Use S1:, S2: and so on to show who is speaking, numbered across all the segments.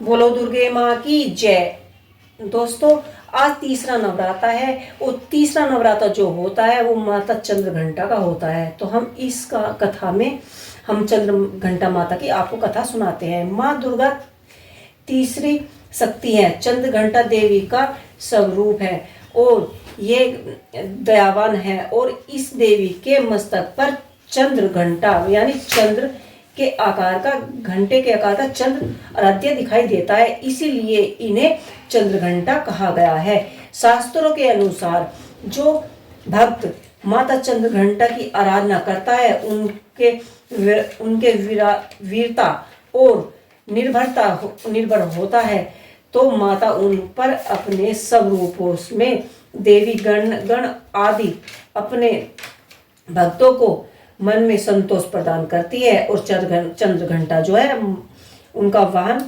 S1: बोलो दुर्गे माँ की जय। दोस्तों, आज तीसरा नवरात्र है और तीसरा नवरात्र जो होता है वो माता चंद्रघंटा का होता है। तो हम इस कथा में हम चंद्रघंटा माता की आपको कथा सुनाते हैं। माँ दुर्गा तीसरी शक्ति है, चंद्रघंटा देवी का स्वरूप है और ये दयावान है। और इस देवी के मस्तक पर चंद्र घंटा यानी चंद्र के आकार का, घंटे के आकार का चंद्र आराध्य दिखाई देता है, इसीलिए इन्हें चंद्रघंटा कहा गया है। शास्त्रों के अनुसार जो भक्त माता चंद्रघंटा की आराधना करता है उनके वीरता और निर्भर होता है, तो माता उन पर अपने सब रूपों में देवी गण आदि अपने भक्तों को मन में संतोष प्रदान करती है। और चंद्रघंटा जो है उनका वाहन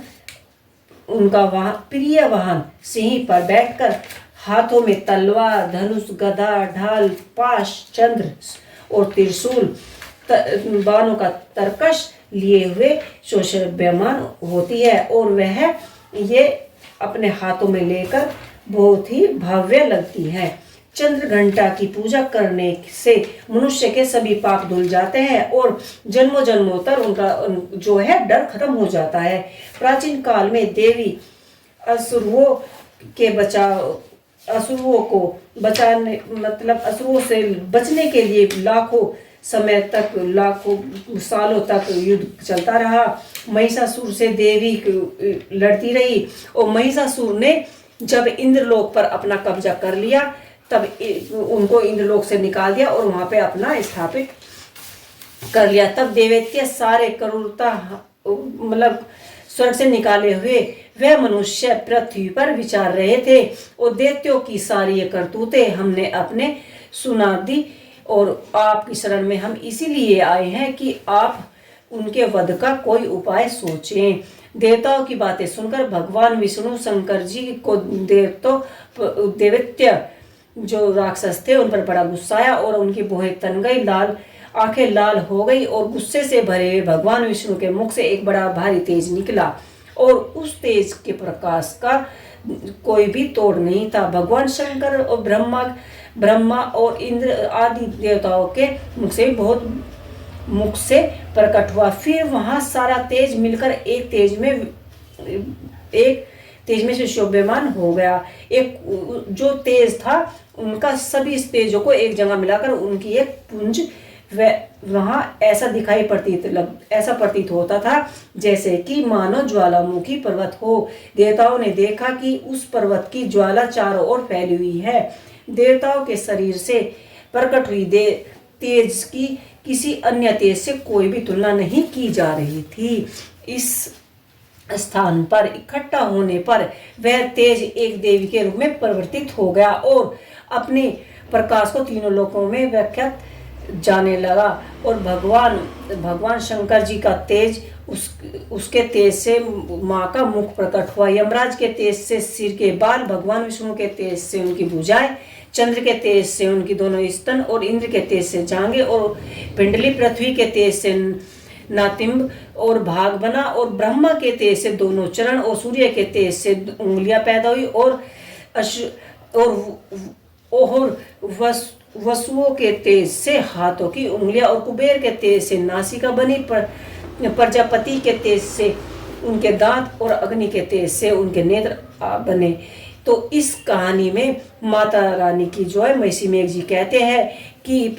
S1: प्रिय वाहन सिंह पर बैठकर हाथों में तलवार, धनुष, गदा, ढाल, पाश, चंद्र और त्रिशूल बाणों का तरकश लिए हुए शोभायमान होती है और वह ये अपने हाथों में लेकर बहुत ही भव्य लगती है। चंद्रघंटा की पूजा करने से मनुष्य के सभी पाप धुल जाते हैं और जन्मों जन्मों तक उनका जो है डर खत्म हो जाता है। प्राचीन काल में देवी असुरों को बचाने मतलब असुरों से बचने के लिए लाखों सालों तक युद्ध चलता रहा। महिषासुर से देवी लड़ती रही और महिषासुर ने जब इंद्रलोक पर अपना कब्जा कर लिया तब उनको इंद्रलोक से निकाल दिया और वहां पे अपना स्थापित कर लिया। तब देवत्य सारे क्रूरता मतलब स्वर्ग से निकाले हुए वह मनुष्य पृथ्वी पर विचार रहे थे और दैत्यों की सारी करतूतें हमने अपने सुना दी और आपकी शरण में हम इसीलिए आए हैं कि आप उनके वध का कोई उपाय सोचें। देवताओं की बातें सुनकर भगवान विष्णु शंकर जी को दैत्य जो राक्षस थे उन पर बड़ा गुस्सा आया और उनकी भौहें तन गई, आंखें लाल हो गई और गुस्से से भरे हुए भगवान विष्णु के मुख से एक बड़ा भारी तेज निकला और उस तेज के प्रकाश का कोई भी तोड़ नहीं था। भगवान शंकर और ब्रह्मा और इंद्र आदि देवताओं के मुख से प्रकट हुआ। फिर वहां सारा तेज मिलकर एक तेज में से शोभायमान हो गया। एक जो तेज था उनका सभी तेजों को एक जगह मिलाकर उनकी एक पुंज वहां ऐसा प्रतीत होता था जैसे कि मानो ज्वालामुखी पर्वत हो। देवताओं ने देखा कि उस पर्वत की ज्वाला चारों ओर फैली हुई है। देवताओं के शरीर से प्रकट हुई तेज की किसी अन्य तेज से कोई भी तुलना नहीं की जा रही थी। इस स्थान पर इकट्ठा होने पर वह तेज एक देवी के रूप में परिवर्तित हो गया और अपने प्रकाश को तीनों लोकों में व्याख्यात जाने लगा। और भगवान शंकर जी का तेज उसके तेज से माँ का मुख प्रकट हुआ। यमराज के तेज से सिर के बाल, भगवान विष्णु के तेज से उनकी भुजाएं, चंद्र के तेज से उनकी दोनों स्तन और इंद्र के तेज से जांघें और पिंडली, पृथ्वी के तेज से नातिम्ब और भाग बना और ब्रह्मा के तेज से दोनों चरण और सूर्य के तेज से उंगलियां पैदा हुई और वसुओं के तेज से हाथों की उंगलियां और कुबेर के तेज से नासिका बनी, प्रजापति के तेज से उनके दांत और अग्नि के तेज से उनके नेत्र बने। तो इस कहानी में माता रानी की जो है महिषी मेघ जी कहते हैं कि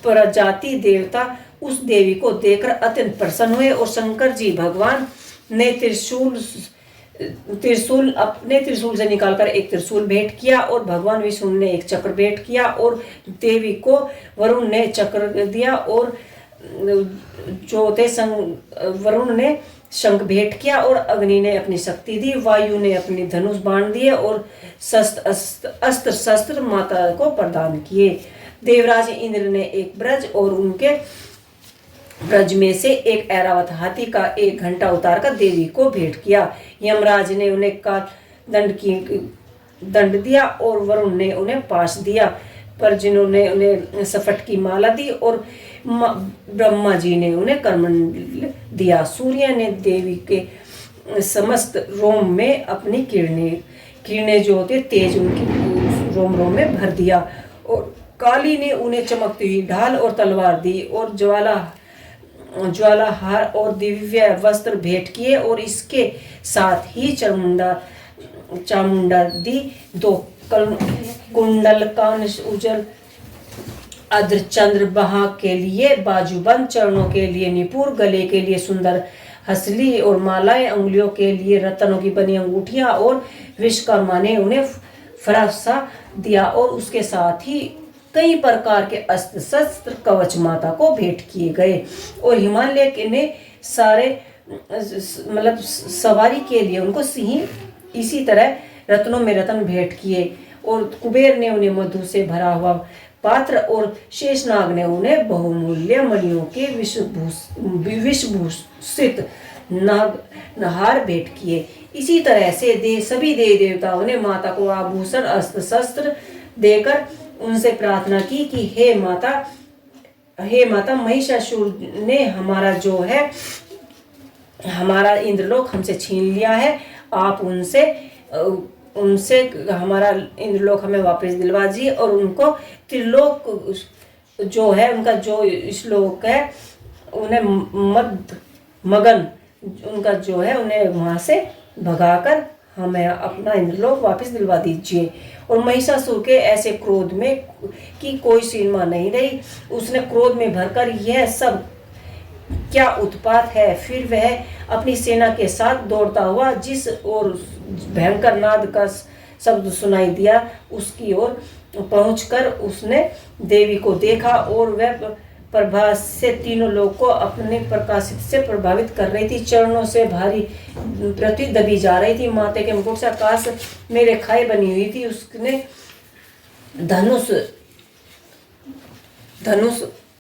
S1: प्रजाति देवता उस देवी को देखकर अत्यंत प्रसन्न हुए और शंकर जी भगवान ने त्रिशूल अपने त्रिशूल से निकालकर एक त्रिशूल भेंट किया और भगवान विष्णु ने एक चक्र भेंट किया और देवी को वरुण ने चक्र दिया और वरुण ने शंख भेंट किया और अग्नि ने अपनी शक्ति दी, वायु ने अपनी धनुष बाण दिए और अस्त्र शस्त्र माता को प्रदान किए। देवराज इंद्र ने एक ब्रज और उनके ब्रज में से एक ऐरावत हाथी का एक घंटा उतारकर देवी को भेंट किया। यमराज ने उन्हें दंड दिया और वरुण ने उन्हें पाश दिया, पर जिन्होंने उन्हें सफट की माला दी और ब्रह्मा जी ने उन्हें करमंडल दिया। सूर्य ने देवी के समस्त रोम में अपनी किरणें जो होती है तेज उनकी रोम रोम में भर दिया। और काली ने उन्हें चमकती हुई ढाल और तलवार दी और ज्वालाहार और दिव्य वस्त्र भेंट किए और इसके साथ ही चामुंडा दी। दो कुंडल कान उज्जवल अर्धचंद्र बाह के लिए बाजूबंद, चरणों के लिए निपुर, गले के लिए सुंदर हसली और मालाएं, अंगुलियों के लिए रत्नों की बनी अंगूठियां और विश्वकर्मा ने उन्हें फरासा दिया और उसके साथ ही कई प्रकार के अस्त्र शस्त्र कवच माता को भेंट किए गए। और हिमालय के ने सारे मतलब सवारी के लिए उनको सिंह इसी तरह रत्नों में रत्न भेंट किए। और कुबेर ने उन्हें मधु से भरा हुआ पात्र और शेषनाग ने उन्हें बहुमूल्य मणियों के विषभूषित नागहार भेंट किए। इसी तरह से सभी देवी देवताओं ने माता को आभूषण अस्त्र शस्त्र देकर उनसे प्रार्थना की कि हे माता महिषासुर ने हमारा इंद्रलोक हमसे छीन लिया है। आप उनसे हमारा इंद्रलोक हमें वापस दिलवा दीजिए और उनको त्रिलोक जो है उनका जो श्लोक है उन्हें मगन उनका जो है उन्हें वहां से भगाकर हमें अपना इंद्रलोक वापस दिलवा दीजिए। और महिषासुर के ऐसे क्रोध में की कोई सीमा नहीं रही। उसने क्रोध में भरकर यह सब क्या उत्पात है। फिर वह अपनी सेना के साथ दौड़ता हुआ जिस ओर भयंकर नाद का शब्द सुनाई दिया उसकी ओर पहुंचकर उसने देवी को देखा और वह प्रभा से तीनों लोग को अपने प्रकाशित से प्रभावित कर रही थी। चरणों से भारी पृथ्वी दबी जा रही थी। माते के मुकुट से आकाश में रेखाएं बनी हुई थी। उसने धनुष